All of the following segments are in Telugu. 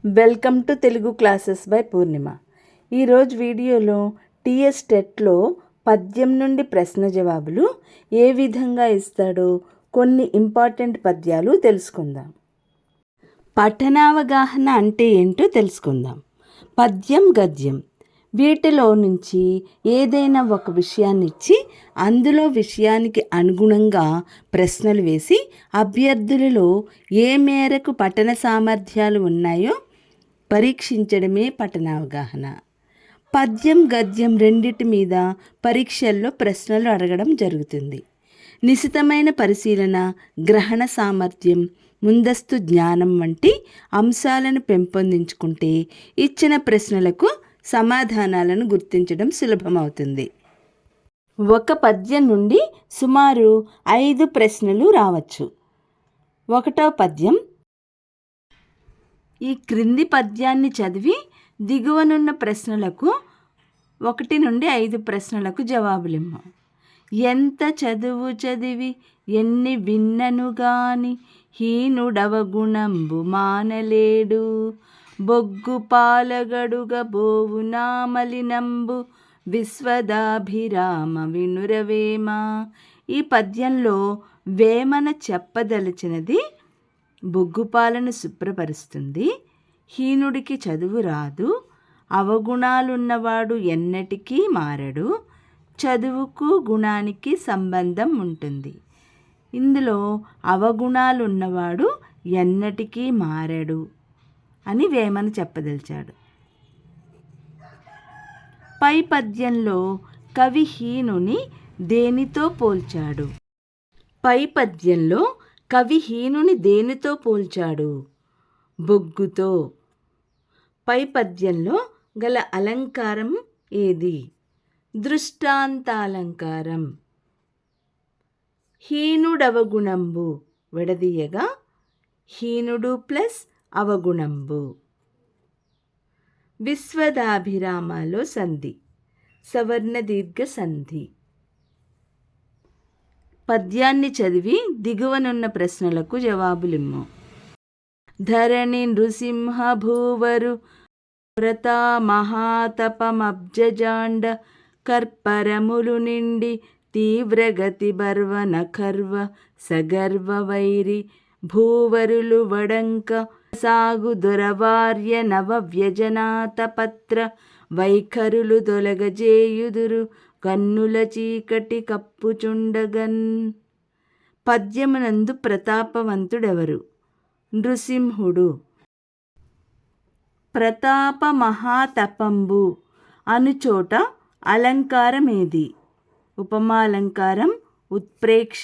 Welcome to Telugu classes by Purnima. ఈరోజు వీడియోలో టీఎస్ టెట్లో పద్యం నుండి ప్రశ్న జవాబులు ఏ విధంగా ఇస్తాడో కొన్ని ఇంపార్టెంట్ పద్యాలు తెలుసుకుందాం. పఠనావగాహన అంటే ఏంటో తెలుసుకుందాం. పద్యం, గద్యం వీటిలో నుంచి ఏదైనా ఒక విషయాన్ని ఇచ్చి అందులో విషయానికి అనుగుణంగా ప్రశ్నలు వేసి అభ్యర్థులలో ఏ మేరకు పఠన సామర్థ్యాలు ఉన్నాయో పరీక్షించడమే పఠనావగాహన. పద్యం, గద్యం రెండిటి మీద పరీక్షల్లో ప్రశ్నలు అడగడం జరుగుతుంది. నిశితమైన పరిశీలన, గ్రహణ సామర్థ్యం, ముందస్తు జ్ఞానం వంటి అంశాలను పెంపొందించుకుంటే ఇచ్చిన ప్రశ్నలకు సమాధానాలను గుర్తించడం సులభమవుతుంది. ఒక పద్యం నుండి సుమారు 5 ప్రశ్నలు రావచ్చు. 1వ పద్యం. ఈ క్రింది పద్యాన్ని చదివి దిగువనున్న ప్రశ్నలకు 1 నుండి 5 ప్రశ్నలకు జవాబులిమ్ము. ఎంత చదువు చదివి ఎన్ని విన్నను గాని హీనుడవగుణంబు మానలేడు, బొగ్గు పాలగడుగ బోవునా మలినంబు విశ్వదాభిరామ వినురవేమ. ఈ పద్యంలో వేమన చెప్పదలిచినది బొగ్గుపాలను శుభ్రపరుస్తుంది, హీనుడికి చదువు రాదు, అవగుణాలున్నవాడు ఎన్నటికీ మారడు, చదువుకు గుణానికి సంబంధం ఉంటుంది. ఇందులో అవగుణాలున్నవాడు ఎన్నటికీ మారడు అని వేమన చెప్పదలిచాడు. పై పద్యంలో కవి హీనుని దేనితో పోల్చాడు? పై పద్యంలో కవి హీనుని దేనితో పోల్చాడు? బొగ్గుతో. పై పద్యంలో గల అలంకారం ఏది? దృష్టాంతాలంకారం. హీనుడవగుణంబు విడదీయగా హీనుడు ప్లస్ అవగుణంబు. విశ్వదాభిరామలో సంధి సవర్ణ దీర్ఘ సంధి. పద్యాన్ని చదివి దిగువనున్న ప్రశ్నలకు జవాబులిమ్ము. ధరణి నృసింహ భూవరు వ్రతా మహాతపమబ్జజాండ కర్పరములు నిండి తీవ్రగతి బర్వన ఖర్వ సగర్వ వైరి భూవరులు వడంక సాగు దొరవార్య నవ వ్యజనాత పత్ర వైఖరులు దొలగజేయుదురు కన్నుల చీకటి కప్పుచుండగన్. పద్యమునందు ప్రతాపవంతుడెవరు? నృసింహుడు. ప్రతాప మహాతపంబు అనుచోట అలంకారమేది? ఉపమాలంకారం, ఉత్ప్రేక్ష,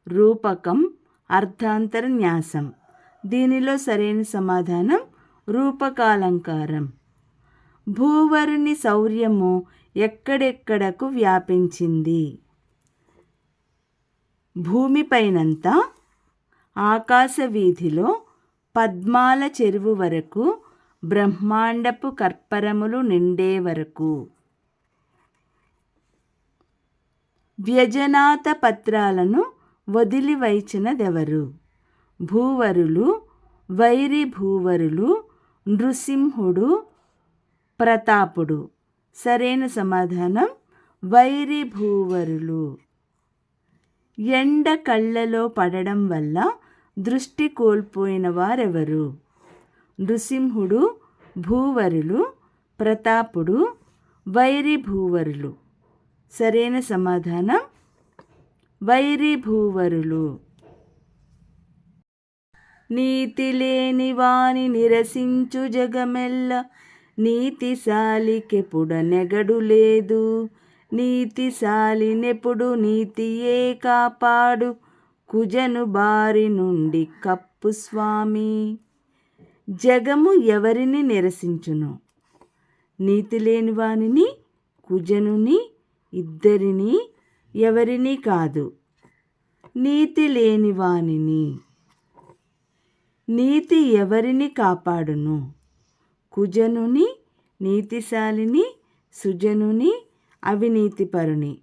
రూపకం, అర్థాంతర న్యాసం. దీనిలో సరైన సమాధానం రూపకాలంకారం. భూవరుని శౌర్యము ఎక్కడెక్కడకు వ్యాపించింది? భూమిపైనంతా, ఆకాశ వీధిలో, పద్మాల చెరువు వరకు, బ్రహ్మాండపు కర్పరములు నిండే వరకు. వ్యజనాత పత్రాలను వదిలివైచినదెవరు? భూవరులు, వైరి భూవరులు, నృసింహుడు, ప్రతాపుడు. సరైన సమాధానం వైరి భూవరులు. ఎండ కళ్ళలో పడడం వల్ల దృష్టి కోల్పోయిన వారెవరు? నృసింహుడు, భూవరులు, ప్రతాపుడు, వైరి భూవరులు. సరైన సమాధానం వైరి భూవరులు. నీతి లేని వాని నిరసించు జగమెల్ల నీతిశాలికెపుడ నెగడు లేదు, నీతిశాలినెప్పుడు నీతియే కాపాడు కుజను బారి నుండి కప్పు స్వామి. జగము ఎవరిని నిరసించును? నీతి లేని వానిని, కుజనుని, ఇద్దరిని, ఎవరిని కాదు. నీతి లేని వానిని. నీతి ఎవరిని కాపాడును? కుజనుని, నీతిశాలిని, సుజనుని, అవినీతిపరుని.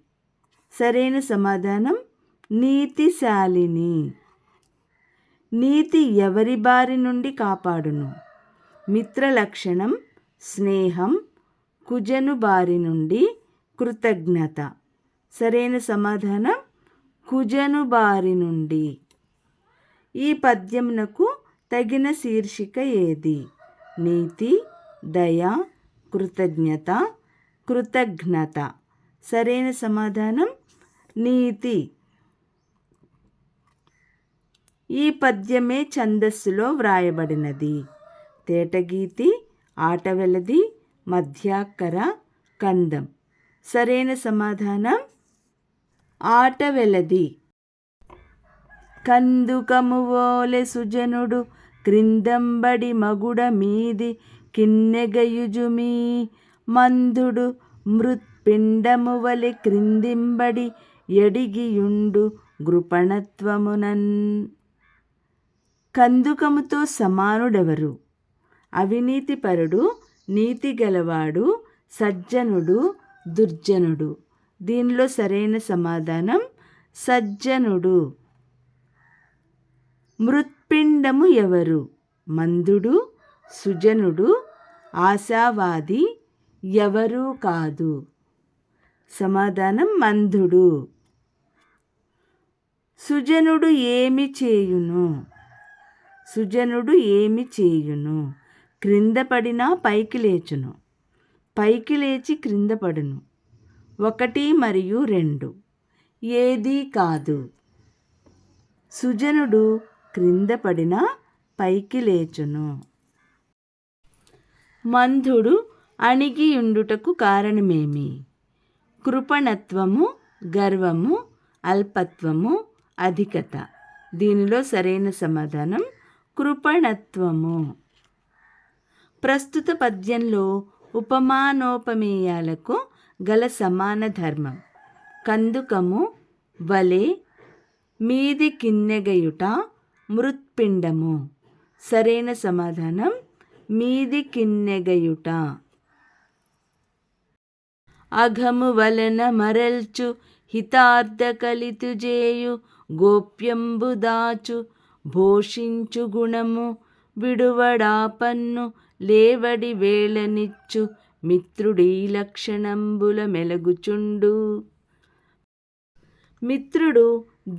సరైన సమాధానం నీతిశాలిని. నీతి ఎవరి బారి నుండి కాపాడును? మిత్రలక్షణం స్నేహం, కుజను బారి నుండి కృతజ్ఞత. సరైన సమాధానం కుజను బారి నుండి. ఈ పద్యమునకు తగిన శీర్షిక ఏది? నీతి, దయ, కృతజ్ఞత, కృతజ్ఞత. సరైన సమాధానం నీతి. ఈ పద్యమే ఛందస్సులో వ్రాయబడినది. తేటగీతి, ఆటవెలది, మధ్యాక్కర, కందం. సరైన సమాధానం ఆటవెలది. కందుకము వోలె సుజనుడు క్రిందంబడి మగుడ మీది కిన్నెగయుజుమీ మందుడు మృత్పిండము వలె క్రిందింబడి ఎడిగియుండు గృపణత్వమునన్. కందుకముతో సమానుడెవరు? అవినీతిపరుడు, నీతి గలవాడు, సజ్జనుడు, దుర్జనుడు. దీనిలో సరైన సమాధానం సజ్జనుడు. మృత్పిండము ఎవరు? మందుడు, సుజనుడు, ఆశావాది, ఎవరూ కాదు. సమాధానం మందుడు. సుజనుడు ఏమి చేయును? సుజనుడు ఏమి చేయును? క్రింద పడినా పైకి లేచును, పైకి లేచి క్రింద పడును. 1 మరియు 2 ఏదీ కాదు. సుజనుడు క్రింద పడినా పైకి లేచును. మందుడు అణిగియుండుటకు కారణమేమి? కృపణత్వము, గర్వము, అల్పత్వము, అధికత. దీనిలో సరైన సమాధానం కృపణత్వము. ప్రస్తుత పద్యంలో ఉపమానోపమేయాలకు గల సమాన ధర్మం. కందుకము వలె, మీది కిన్నెగయుట, మృత్పిండము. సరైన సమాధానం మీది కిన్నెగయుట. అఘము వలన మరల్చు హితార్థ కలితుజేయు గోప్యంబు దాచు భోషించు గుణము విడువడాపన్ను లేవడి వేళనిచ్చు మిత్రుడీ లక్షణంబుల మెలగుచుండు. మిత్రుడు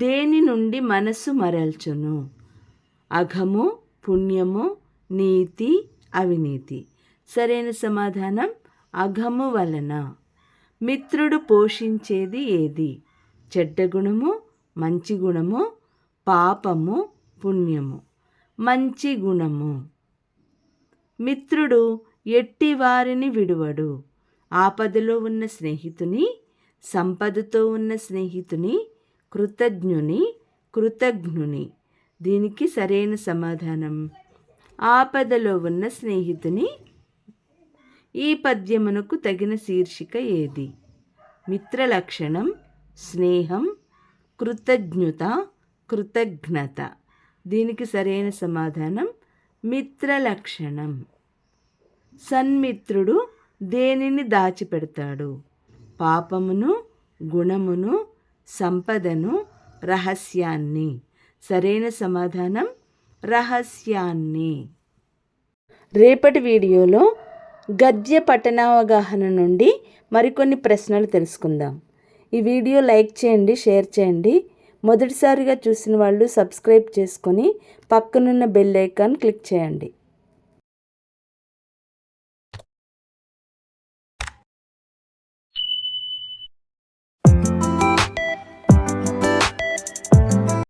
దేని నుండి మనస్సు మరల్చును? అఘము, పుణ్యము, నీతి, అవినీతి. సరైన సమాధానం అఘము వలన. మిత్రుడు పోషించేది ఏది? చెడ్డ గుణము, మంచి గుణము, పాపము, పుణ్యము. మంచి గుణము. మిత్రుడు ఎట్టి వారిని విడువడు. ఆపదలో ఉన్న స్నేహితుని, సంపదతో ఉన్న స్నేహితుని, కృతజ్ఞుని, కృతజ్ఞుని. దీనికి సరైన సమాధానం ఆపదలో ఉన్న స్నేహితుని. ఈ పద్యమునకు తగిన శీర్షిక ఏది? మిత్రలక్షణం స్నేహం, కృతజ్ఞత, కృతజ్ఞత. దీనికి సరైన సమాధానం మిత్రలక్షణం. సన్మిత్రుడు దేనిని దాచిపెడతాడు? పాపమును, గుణమును, సంపదను, రహస్యాన్ని. సరైన సమాధానం రహస్యాన్ని. రేపటి వీడియోలో గద్య పఠనావగాహన నుండి మరికొన్ని ప్రశ్నలు తెలుసుకుందాం. ఈ వీడియో లైక్ చేయండి, షేర్ చేయండి. మొదటిసారిగా చూసిన వాళ్ళు సబ్స్క్రైబ్ చేసుకొని పక్కనున్న బెల్ ఐకాన్ క్లిక్ చేయండి.